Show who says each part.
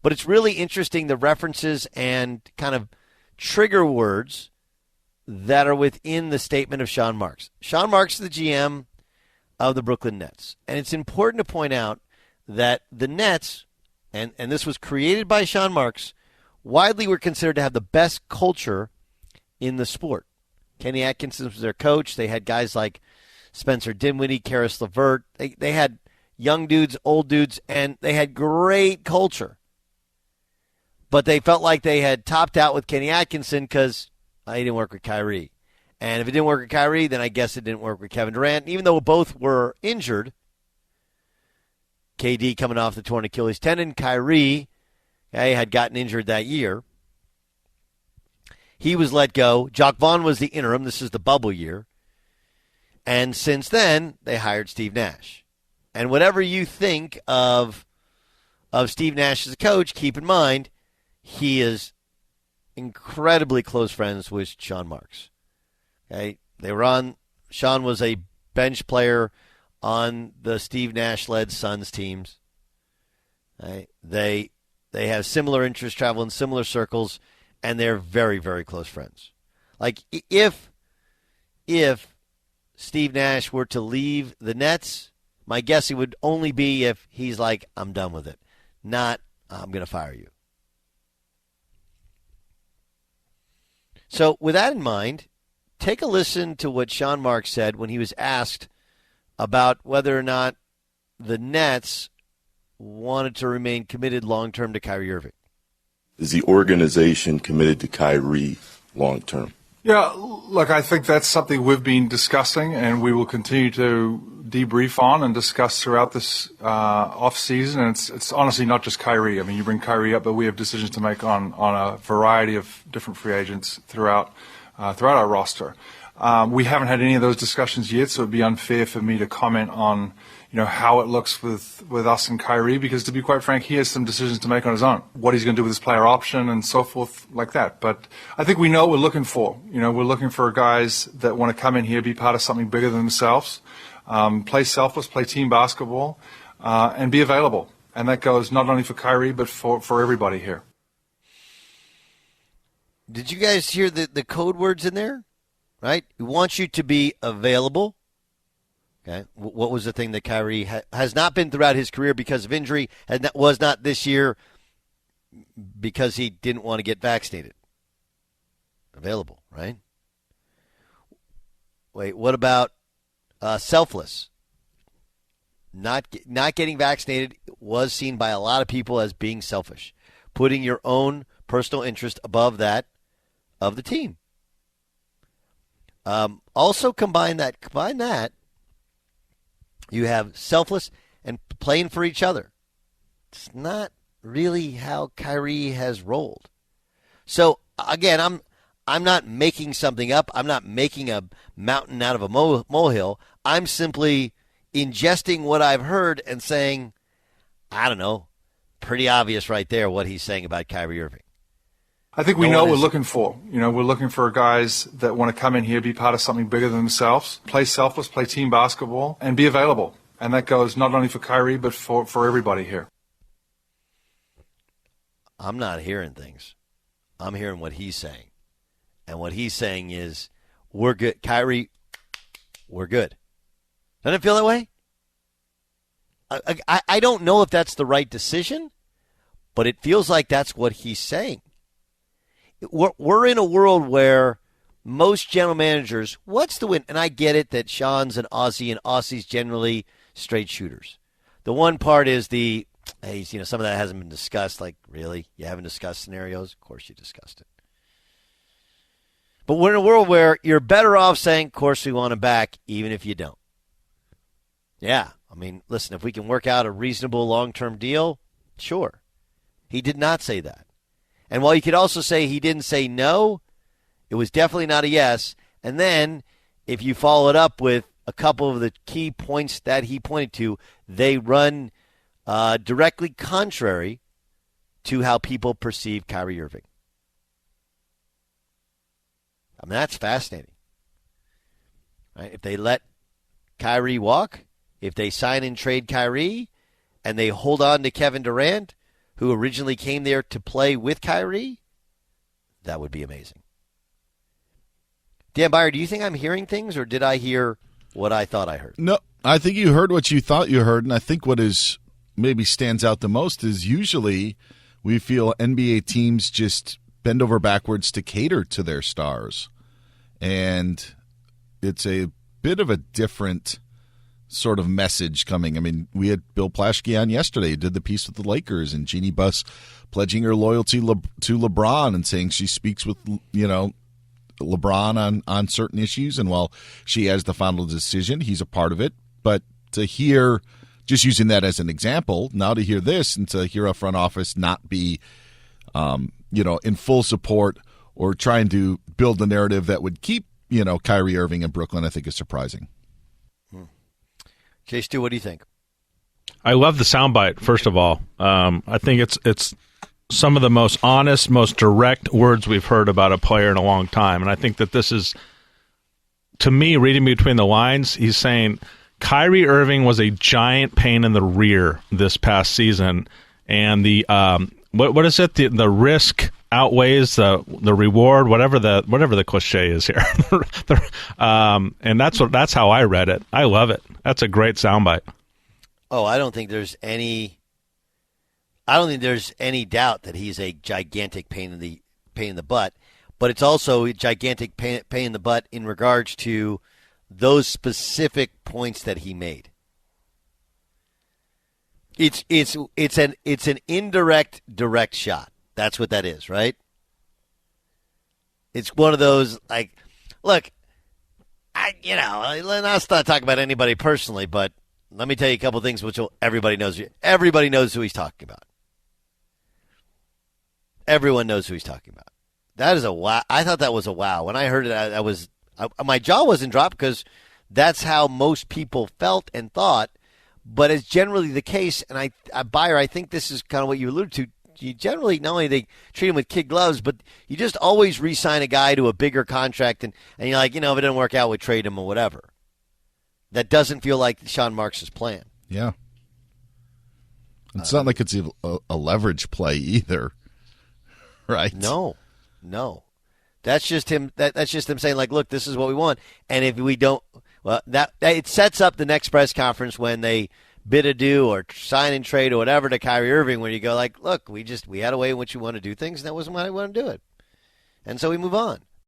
Speaker 1: But it's really interesting the references and kind of trigger words that are within the statement of Sean Marks. Sean Marks is the GM of the Brooklyn Nets. And it's important to point out that the Nets, and this was created by Sean Marks, widely were considered to have the best culture in the sport. Kenny Atkinson was their coach. They had guys like Spencer Dinwiddie, Karis LeVert. They had young dudes, old dudes, and they had great culture. But they felt like they had topped out with Kenny Atkinson because he didn't work with Kyrie. And if it didn't work with Kyrie, then I guess it didn't work with Kevin Durant. Even though both were injured, KD coming off the torn Achilles tendon, Kyrie had gotten injured that year. He was let go. Jacque Vaughn was the interim. This is the bubble year. And since then, they hired Steve Nash. And whatever you think of Steve Nash as a coach, keep in mind, he is incredibly close friends with Sean Marks. Okay, Sean was a bench player on the Steve Nash-led Suns teams. Okay, they have similar interests, travel in similar circles, and they're very, very close friends. Like, if Steve Nash were to leave the Nets, my guess it would only be if he's like, I'm done with it, not I'm going to fire you. So with that in mind, take a listen to what Sean Marks said when he was asked about whether or not the Nets wanted to remain committed long-term to Kyrie Irving.
Speaker 2: Is the organization committed to Kyrie long-term?
Speaker 3: Yeah, look, I think that's something we've been discussing and we will continue to debrief on and discuss throughout this off-season. And it's honestly not just Kyrie. I mean, you bring Kyrie up, but we have decisions to make on a variety of different free agents throughout our roster. We haven't had any of those discussions yet, so it would be unfair for me to comment on how it looks with us and Kyrie, because to be quite frank, he has some decisions to make on his own, what he's going to do with his player option and so forth like that. But I think we know what we're looking for. We're looking for guys that want to come in here, be part of something bigger than themselves, play selfless, play team basketball, and be available. And that goes not only for Kyrie, but for everybody here.
Speaker 1: Did you guys hear the code words in there? Right? He wants you to be available. Okay. What was the thing that Kyrie has not been throughout his career because of injury, and that was not this year because he didn't want to get vaccinated? Available, right? Wait, what about selfless? Not getting vaccinated was seen by a lot of people as being selfish, putting your own personal interest above that of the team. Also combine that. You have selfless and playing for each other. It's not really how Kyrie has rolled. So again, I'm not making something up. I'm not making a mountain out of a molehill. I'm simply ingesting what I've heard and saying, I don't know, pretty obvious right there what he's saying about Kyrie Irving.
Speaker 3: I think we know what we're looking for. We're looking for guys that want to come in here, be part of something bigger than themselves, play selfless, play team basketball, and be available. And that goes not only for Kyrie, but for everybody here.
Speaker 1: I'm not hearing things. I'm hearing what he's saying. And what he's saying is, we're good. Kyrie, we're good. Doesn't it feel that way? I don't know if that's the right decision, but it feels like that's what he's saying. We're in a world where most general managers, what's the win? And I get it that Sean's an Aussie and Aussies generally straight shooters. The one part is some of that hasn't been discussed. Like, really? You haven't discussed scenarios? Of course you discussed it. But we're in a world where you're better off saying, of course we want him back, even if you don't. Yeah, I mean, listen, if we can work out a reasonable long-term deal, sure. He did not say that. And while you could also say he didn't say no, it was definitely not a yes. And then if you follow it up with a couple of the key points that he pointed to, they run directly contrary to how people perceive Kyrie Irving. I mean, that's fascinating. Right? If they let Kyrie walk, if they sign and trade Kyrie, and they hold on to Kevin Durant, who originally came there to play with Kyrie, that would be amazing. Dan Byer, do you think I'm hearing things, or did I hear what I thought I heard?
Speaker 4: No, I think you heard what you thought you heard, and I think what is maybe stands out the most is usually we feel NBA teams just bend over backwards to cater to their stars. And it's a bit of a different sort of message coming. I mean, we had Bill Plaschke on yesterday who did the piece with the Lakers, and Jeannie Buss pledging her loyalty to LeBron and saying she speaks with, LeBron on certain issues. And while she has the final decision, he's a part of it. But to hear, just using that as an example, now to hear this and to hear a front office not be, in full support or trying to build a narrative that would keep, Kyrie Irving in Brooklyn, I think is surprising.
Speaker 1: Jay Stu, what do you think?
Speaker 5: I love the soundbite, first of all. I think it's some of the most honest, most direct words we've heard about a player in a long time. And I think that this is, to me, reading between the lines, he's saying Kyrie Irving was a giant pain in the rear this past season. And the what is it? The risk outweighs the reward, whatever the cliche is here. And that's how I read it. I love it. That's a great soundbite.
Speaker 1: Oh, I don't think there's any doubt that he's a gigantic pain in the butt, but it's also a gigantic pain in the butt in regards to those specific points that he made. It's an indirect direct shot. That's what that is, right? It's one of those, like, look, let's not talk about anybody personally, but let me tell you a couple things which everybody knows. Everybody knows who he's talking about. Everyone knows who he's talking about. That is a wow. I thought that was a wow. When I heard it, my jaw wasn't dropped because that's how most people felt and thought. But it's generally the case, and Byer, I think this is kind of what you alluded to. You generally, not only they treat him with kid gloves, but you just always re-sign a guy to a bigger contract, and you're like, if it doesn't work out, we trade him or whatever. That doesn't feel like Sean Marks' plan.
Speaker 4: Yeah. It's not like it's a leverage play either, right?
Speaker 1: No. That's just him. That's just him saying, like, look, this is what we want, and if we don't, well, that it sets up the next press conference when they bid adieu or sign and trade or whatever to Kyrie Irving, where you go like, look, we had a way in which we want to do things, and that wasn't how we want to do it, and so we move on.